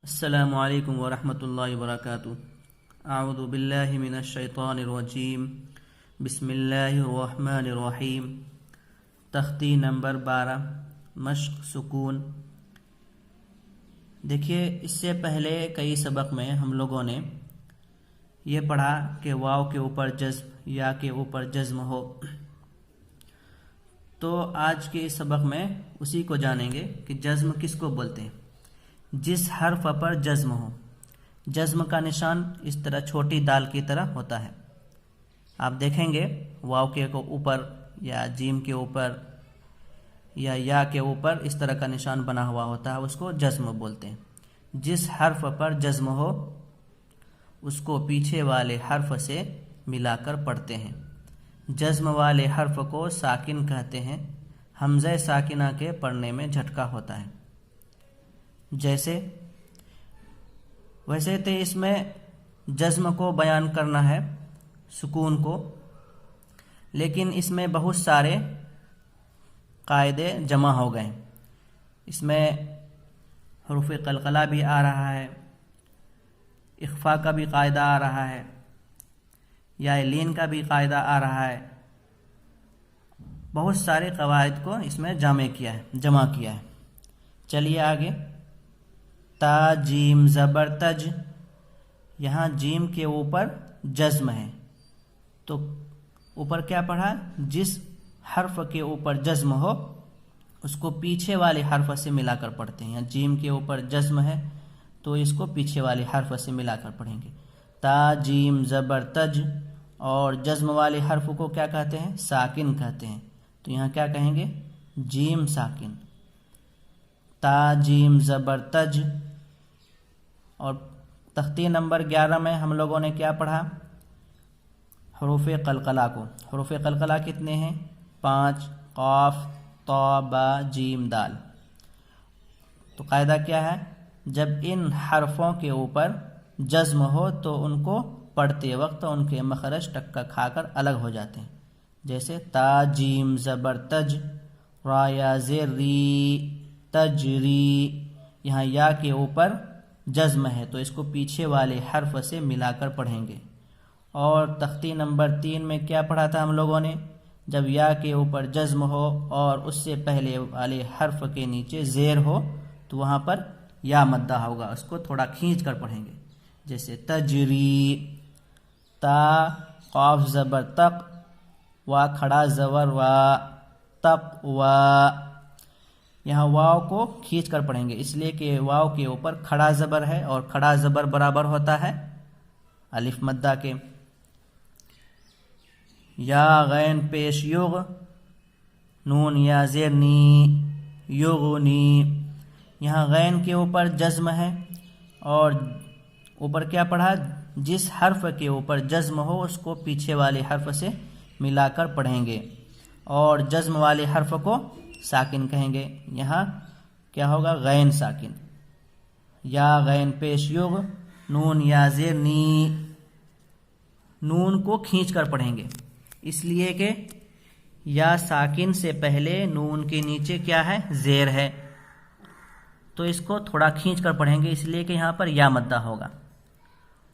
السلام علیکم ورحمۃ اللہ وبرکاتہ۔ اعوذ باللہ من الشیطان الرجیم، بسم اللہ الرحمن الرحیم۔ تختی نمبر 12، مشق سکون۔ دیکھیے، اس سے پہلے کئی سبق میں ہم لوگوں نے یہ پڑھا کہ واو کے اوپر جزم، یا کے اوپر جزم ہو، تو آج کے اس سبق میں اسی کو جانیں گے کہ جزم کس کو بولتے ہیں۔ جس حرف پر جزم ہو، جزم کا نشان اس طرح چھوٹی دال کی طرح ہوتا ہے۔ آپ دیکھیں گے واو کے اوپر یا جیم کے اوپر یا کے اوپر اس طرح کا نشان بنا ہوا ہوتا ہے، اس کو جزم بولتے ہیں۔ جس حرف پر جزم ہو اس کو پیچھے والے حرف سے ملا کر پڑھتے ہیں۔ جزم والے حرف کو ساکن کہتے ہیں۔ حمزہ ساکنہ کے پڑھنے میں جھٹکا ہوتا ہے۔ ویسے تو اس میں جزم کو بیان کرنا ہے، سکون کو، لیکن اس میں بہت سارے قاعدے جمع ہو گئے۔ اس میں حروف قلقلہ بھی آ رہا ہے، اخفاء کا بھی قاعدہ آ رہا ہے، یا لین کا بھی قاعدہ آ رہا ہے۔ بہت سارے قواعد کو اس میں جمع کیا ہے۔ چلیے آگے۔ تا جیم زبر تج، یہاں جیم کے اوپر جزم ہے، تو اوپر کیا پڑھا؟ جس حرف کے اوپر جزم ہو اس کو پیچھے والے حرف سے ملا کر پڑھتے ہیں۔ جیم کے اوپر جزم ہے تو اس کو پیچھے والے حرف سے ملا کر پڑھیں گے۔ تا جیم زبر تج، اور جزم والے حرف کو کیا کہتے ہیں؟ ساکن کہتے ہیں۔ تو یہاں کیا کہیں گے؟ جیم ساکن، تا جیم زبر تج۔ اور تختی نمبر 11 میں ہم لوگوں نے کیا پڑھا؟ حروف قلقلہ کو۔ حروف قلقلہ کتنے ہیں؟ 5، قاف، طا، با، جیم، دال۔ تو قاعدہ کیا ہے؟ جب ان حرفوں کے اوپر جزم ہو تو ان کو پڑھتے وقت ان کے مخرج ٹکا کھا کر الگ ہو جاتے ہیں۔ جیسے تا جیم زبر تج، را یا زیر ری، تجری۔ یہاں یا کے اوپر جزم ہے تو اس کو پیچھے والے حرف سے ملا کر پڑھیں گے۔ اور تختی نمبر 3 میں کیا پڑھا تھا ہم لوگوں نے؟ جب یا کے اوپر جزم ہو اور اس سے پہلے والے حرف کے نیچے زیر ہو تو وہاں پر یا مدہ ہوگا، اس کو تھوڑا کھینچ کر پڑھیں گے۔ جیسے تجری، تا قاف زبر تق، وا کھڑا زبر وا، تق وا۔ یہاں واو کو کھینچ کر پڑھیں گے، اس لیے کہ واو کے اوپر کھڑا زبر ہے، اور کھڑا زبر برابر ہوتا ہے الف مدہ کے۔ یا غین پیش یغ، نون یا زیر نی، یغنی۔ یہاں غین کے اوپر جزم ہے، اور اوپر کیا پڑھا؟ جس حرف کے اوپر جزم ہو اس کو پیچھے والے حرف سے ملا کر پڑھیں گے، اور جزم والے حرف کو ساکن کہیں گے۔ یہاں کیا ہوگا؟ غین ساکن۔ یا غین پیش یغ، نون یا زیر نی۔ نون کو کھینچ کر پڑھیں گے، اس لیے کہ یا ساکن سے پہلے نون کے نیچے کیا ہے؟ زیر ہے، تو اس کو تھوڑا کھینچ کر پڑھیں گے، اس لیے کہ یہاں پر یا مدہ ہوگا۔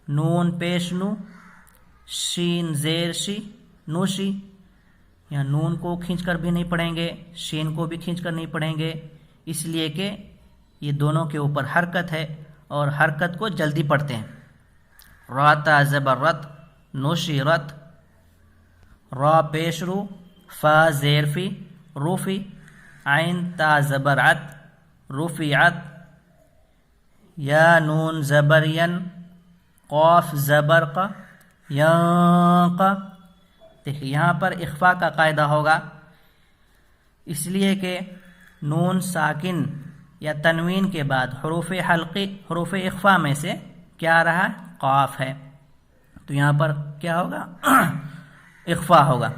نون پیش نو، شین زیر شی، نوشی۔ یہاں نون کو کھینچ کر بھی نہیں پڑھیں گے، شین کو بھی کھینچ کر نہیں پڑھیں گے، اس لیے کہ یہ دونوں کے اوپر حرکت ہے، اور حرکت کو جلدی پڑھتے ہیں۔ را تا زبر رت، نوشی رت۔ را پیش رو، فا زیر فی، روفی۔ عین تا زبر عت، رفعت۔ یا نون زبر ین، قاف زبر ق، ینق۔ دیکھیں یہاں پر اخفاء کا قاعدہ ہوگا، اس لیے کہ نون ساکن یا تنوین کے بعد حروف حلقی، حروف اخفاء میں سے کیا آ رہا ہے؟ قاف ہے، تو یہاں پر کیا ہوگا؟ اخفاء ہوگا۔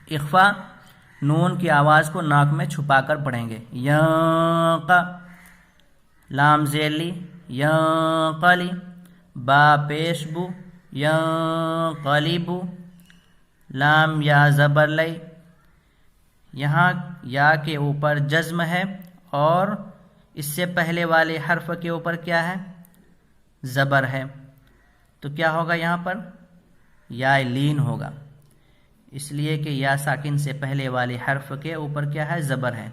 اخفاء نون کی آواز کو ناک میں چھپا کر پڑھیں گے۔ ینق، لام زیر لی، ینقلی۔ با پیش بو، ینقلبو۔ لام یا زبر لی، یہاں یا کے اوپر جزم ہے اور اس سے پہلے والے حرف کے اوپر کیا ہے؟ زبر ہے، تو کیا ہوگا یہاں پر؟ یا لین ہوگا، اس لیے کہ یا ساکن سے پہلے والے حرف کے اوپر کیا ہے؟ زبر ہے۔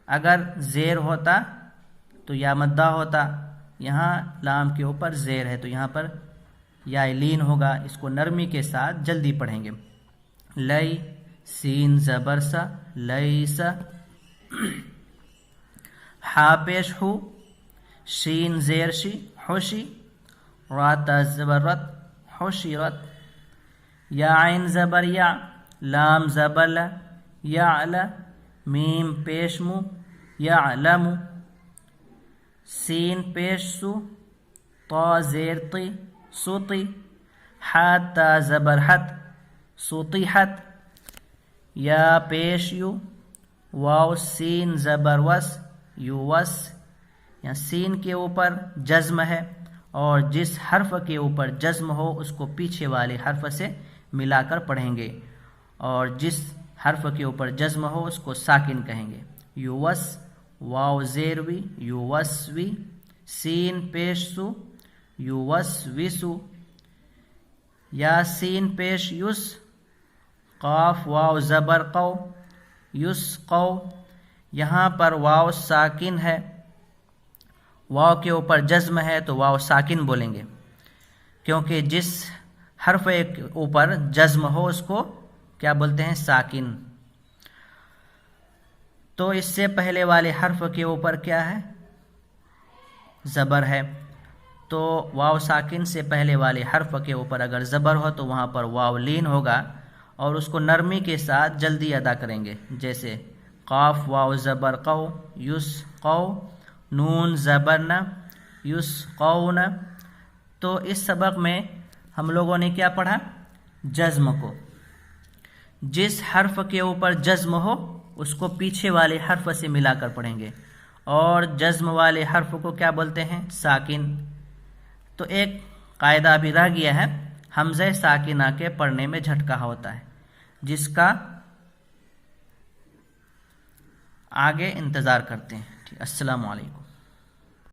اگر زیر ہوتا تو یا مدہ ہوتا، یہاں لام کے اوپر زیر ہے تو یہاں پر یا لین ہوگا۔ اس کو نرمی کے ساتھ جلدی پڑھیں گے۔ لئی سین زبر سا لیسا، ہا پیش ہو، شین زیر شی خوشی، رات زبر رت خوشی رت، یا عین زبر یا، لام زبر ل، یعل، میم پیش مو یعلم، سین پیش سو، طا زیر طی سوطی، حا تا زبر حت سوطیحت، یا پیش یو، واو سین زبر وس یووس، یا سین کے اوپر جزم ہے اور جس حرف کے اوپر جزم ہو اس کو پیچھے والے حرف سے ملا کر پڑھیں گے، اور جس حرف کے اوپر جزم ہو اس کو ساکن کہیں گے۔ یووس، واو زیر وی یووسوی، سین پیش سو یووسوسو، یا سین پیش یس، قاف واو زبر قو یسقو، یہاں پر واو ساکن ہے، واو کے اوپر جزم ہے تو واو ساکن بولیں گے، کیونکہ جس حرف کے اوپر جزم ہو اس کو کیا بولتے ہیں؟ ساکن۔ تو اس سے پہلے والے حرف کے اوپر کیا ہے؟ زبر ہے، تو واو ساکن سے پہلے والے حرف کے اوپر اگر زبر ہو تو وہاں پر واو لین ہوگا، اور اس کو نرمی کے ساتھ جلدی ادا کریں گے، جیسے قاف واو زبر قو یسقو، نون زبر ن یسقون۔ تو اس سبق میں ہم لوگوں نے کیا پڑھا؟ جزم کو، جس حرف کے اوپر جزم ہو اس کو پیچھے والے حرف سے ملا کر پڑھیں گے، اور جزم والے حرف کو کیا بولتے ہیں؟ ساکن۔ تو ایک قاعدہ ابھی رہ گیا ہے، حمزہ ساکنہ کے پڑھنے میں جھٹکا ہوتا ہے، جس کا آگے انتظار کرتے ہیں۔ السلام علیکم۔